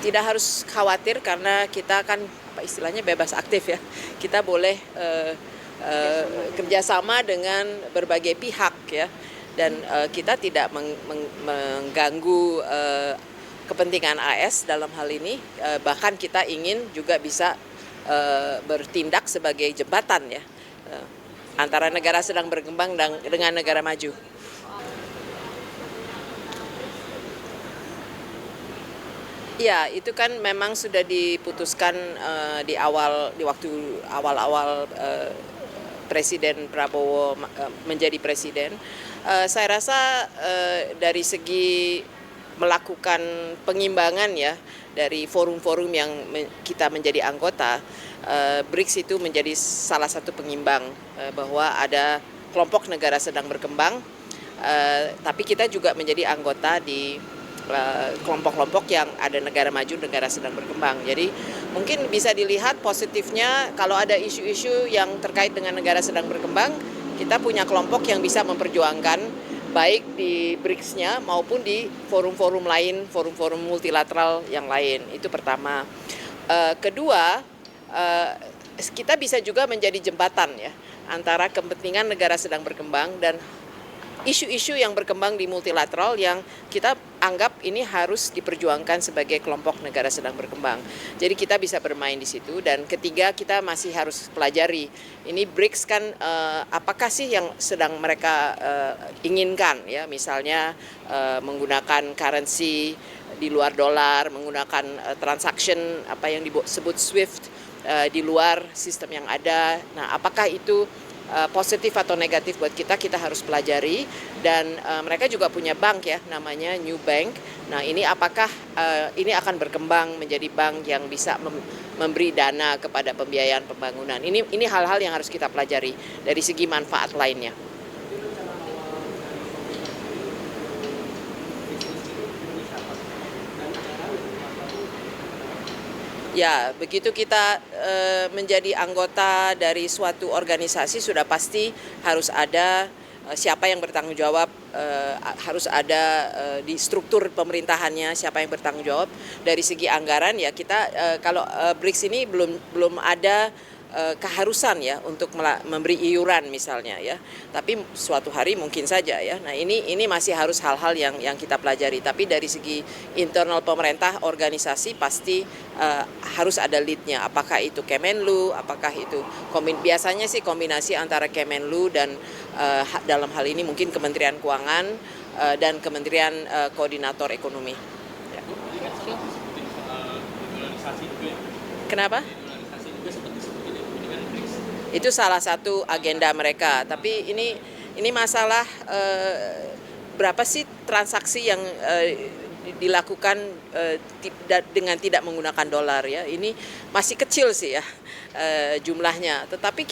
Tidak harus khawatir karena kita kan istilahnya bebas aktif ya. Kita boleh kerjasama dengan berbagai pihak ya, dan kita tidak mengganggu kepentingan AS dalam hal ini. Bahkan kita ingin juga bisa bertindak sebagai jembatan ya, antara negara sedang berkembang dengan negara maju. Ya, itu kan memang sudah diputuskan di waktu awal-awal Presiden Prabowo menjadi presiden. Saya rasa dari segi melakukan pengimbangan ya dari forum-forum yang kita menjadi anggota, BRICS itu menjadi salah satu pengimbang bahwa ada kelompok negara sedang berkembang, tapi kita juga menjadi anggota di kelompok-kelompok yang ada negara maju, negara sedang berkembang. Jadi mungkin bisa dilihat positifnya kalau ada isu-isu yang terkait dengan negara sedang berkembang, kita punya kelompok yang bisa memperjuangkan baik di BRICS-nya maupun di forum-forum lain, forum-forum multilateral yang lain. Itu pertama. Kedua, kita bisa juga menjadi jembatan ya antara kepentingan negara sedang berkembang dan isu-isu yang berkembang di multilateral yang kita anggap ini harus diperjuangkan sebagai kelompok negara sedang berkembang. Jadi kita bisa bermain di situ. Dan ketiga, kita masih harus pelajari ini BRICS kan apakah sih yang sedang mereka inginkan ya, misalnya menggunakan currency di luar dolar, menggunakan transaction apa yang disebut SWIFT di luar sistem yang ada. Nah, apakah itu positif atau negatif buat kita harus pelajari. Dan mereka juga punya bank ya, namanya New Bank. Nah, ini apakah ini akan berkembang menjadi bank yang bisa memberi dana kepada pembiayaan pembangunan. Ini hal-hal yang harus kita pelajari dari segi manfaat lainnya. Ya, begitu kita menjadi anggota dari suatu organisasi sudah pasti harus ada siapa yang bertanggung jawab, harus ada di struktur pemerintahannya siapa yang bertanggung jawab. Dari segi anggaran ya kita kalau BRICS ini belum ada keharusan ya untuk memberi iuran misalnya ya, tapi suatu hari mungkin saja ya. Nah, ini masih harus hal-hal yang kita pelajari. Tapi dari segi internal pemerintah organisasi pasti harus ada lead-nya. Apakah itu Kemenlu, apakah itu biasanya sih kombinasi antara Kemenlu dan dalam hal ini mungkin Kementerian Keuangan dan Kementerian Koordinator Ekonomi. Ya. Kenapa? Itu salah satu agenda mereka. Tapi ini masalah berapa sih transaksi yang dilakukan dengan tidak menggunakan dolar ya. Ini masih kecil sih ya jumlahnya. Tetapi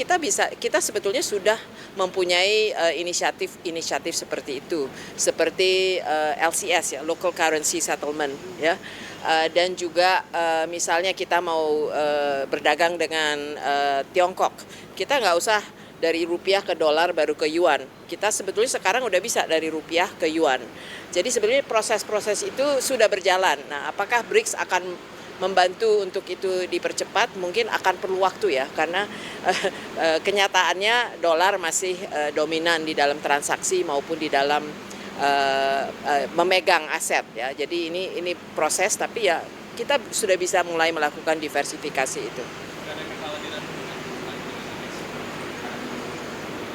kita sebetulnya sudah mempunyai inisiatif seperti itu, seperti LCS ya, Local Currency Settlement ya. Dan juga misalnya kita mau berdagang dengan Tiongkok, kita nggak usah dari rupiah ke dolar baru ke yuan. Kita sebetulnya sekarang udah bisa dari rupiah ke yuan. Jadi sebetulnya proses-proses itu sudah berjalan. Nah, apakah BRICS akan membantu untuk itu dipercepat? Mungkin akan perlu waktu ya, karena kenyataannya dolar masih dominan di dalam transaksi maupun di dalam memegang aset ya. Jadi ini proses, tapi ya kita sudah bisa mulai melakukan diversifikasi itu.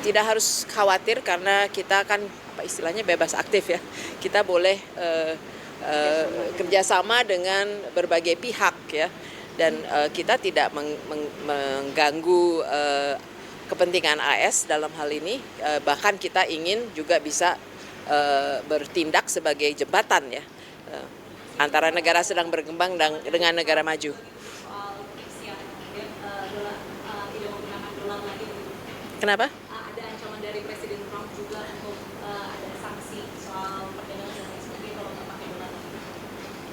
Tidak harus khawatir karena kita kan istilahnya bebas aktif ya. Kita boleh kerjasama dengan berbagai pihak ya, dan kita tidak mengganggu kepentingan AS dalam hal ini. Bahkan kita ingin juga bisa bertindak sebagai jembatan ya antara negara sedang berkembang dengan negara maju. Kenapa? Ada ancaman dari Presiden Trump juga untuk ada sanksi soal perdagangan dan lain sebagainya kalau nggak pakai dolar.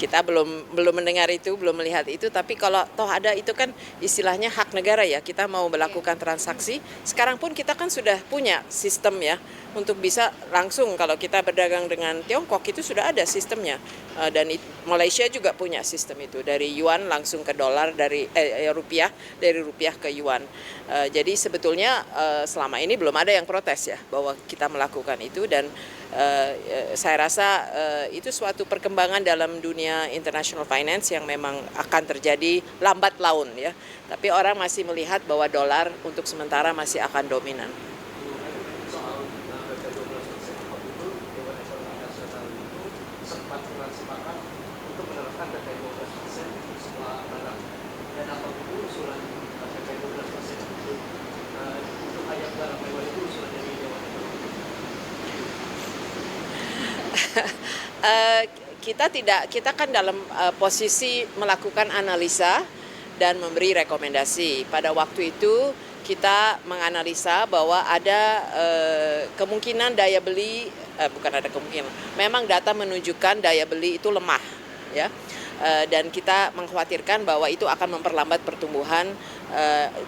Kita belum mendengar itu, belum melihat itu, tapi kalau toh ada itu kan istilahnya hak negara ya, kita mau melakukan transaksi. Sekarang pun kita kan sudah punya sistem ya, untuk bisa langsung kalau kita berdagang dengan Tiongkok itu sudah ada sistemnya. Dan Malaysia juga punya sistem itu, dari yuan langsung ke dolar, dari rupiah, dari rupiah ke yuan. Jadi sebetulnya selama ini belum ada yang protes ya, bahwa kita melakukan itu, dan saya rasa itu suatu perkembangan dalam dunia international finance yang memang akan terjadi lambat laun ya. Tapi orang masih melihat bahwa dolar untuk sementara masih akan dominan. Soal harga 12% waktu itu Dewan Ekonomi Nasional itu sempat sepakat untuk menerapkan PPN 12% semua barang. Dan apapun usulan PPN 12% itu untuk ayat barang mewah itu usulan dari Dewan Ekonomi. Kita kan dalam posisi melakukan analisa dan memberi rekomendasi. Pada waktu itu kita menganalisa bahwa ada kemungkinan daya beli, bukan ada kemungkinan, memang data menunjukkan daya beli itu lemah ya. Dan kita mengkhawatirkan bahwa itu akan memperlambat pertumbuhan.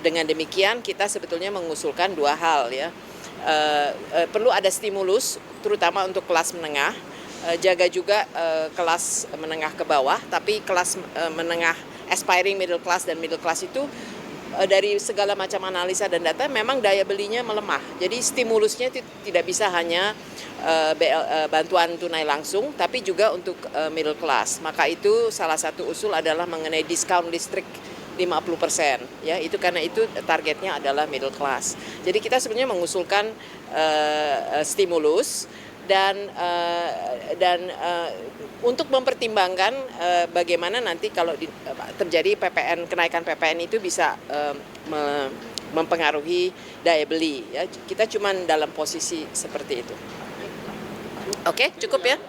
Dengan demikian kita sebetulnya mengusulkan dua hal ya. Perlu ada stimulus terutama untuk kelas menengah, jaga juga kelas menengah ke bawah, tapi kelas menengah, aspiring middle class dan middle class itu dari segala macam analisa dan data memang daya belinya melemah. Jadi stimulusnya tidak bisa hanya bantuan tunai langsung, tapi juga untuk middle class. Maka itu salah satu usul adalah mengenai diskon listrik 50%, ya itu karena itu targetnya adalah middle class. Jadi kita sebenarnya mengusulkan stimulus dan untuk mempertimbangkan bagaimana nanti kalau terjadi kenaikan PPN itu bisa mempengaruhi daya beli. Ya. Kita cuma dalam posisi seperti itu. Oke, cukup ya.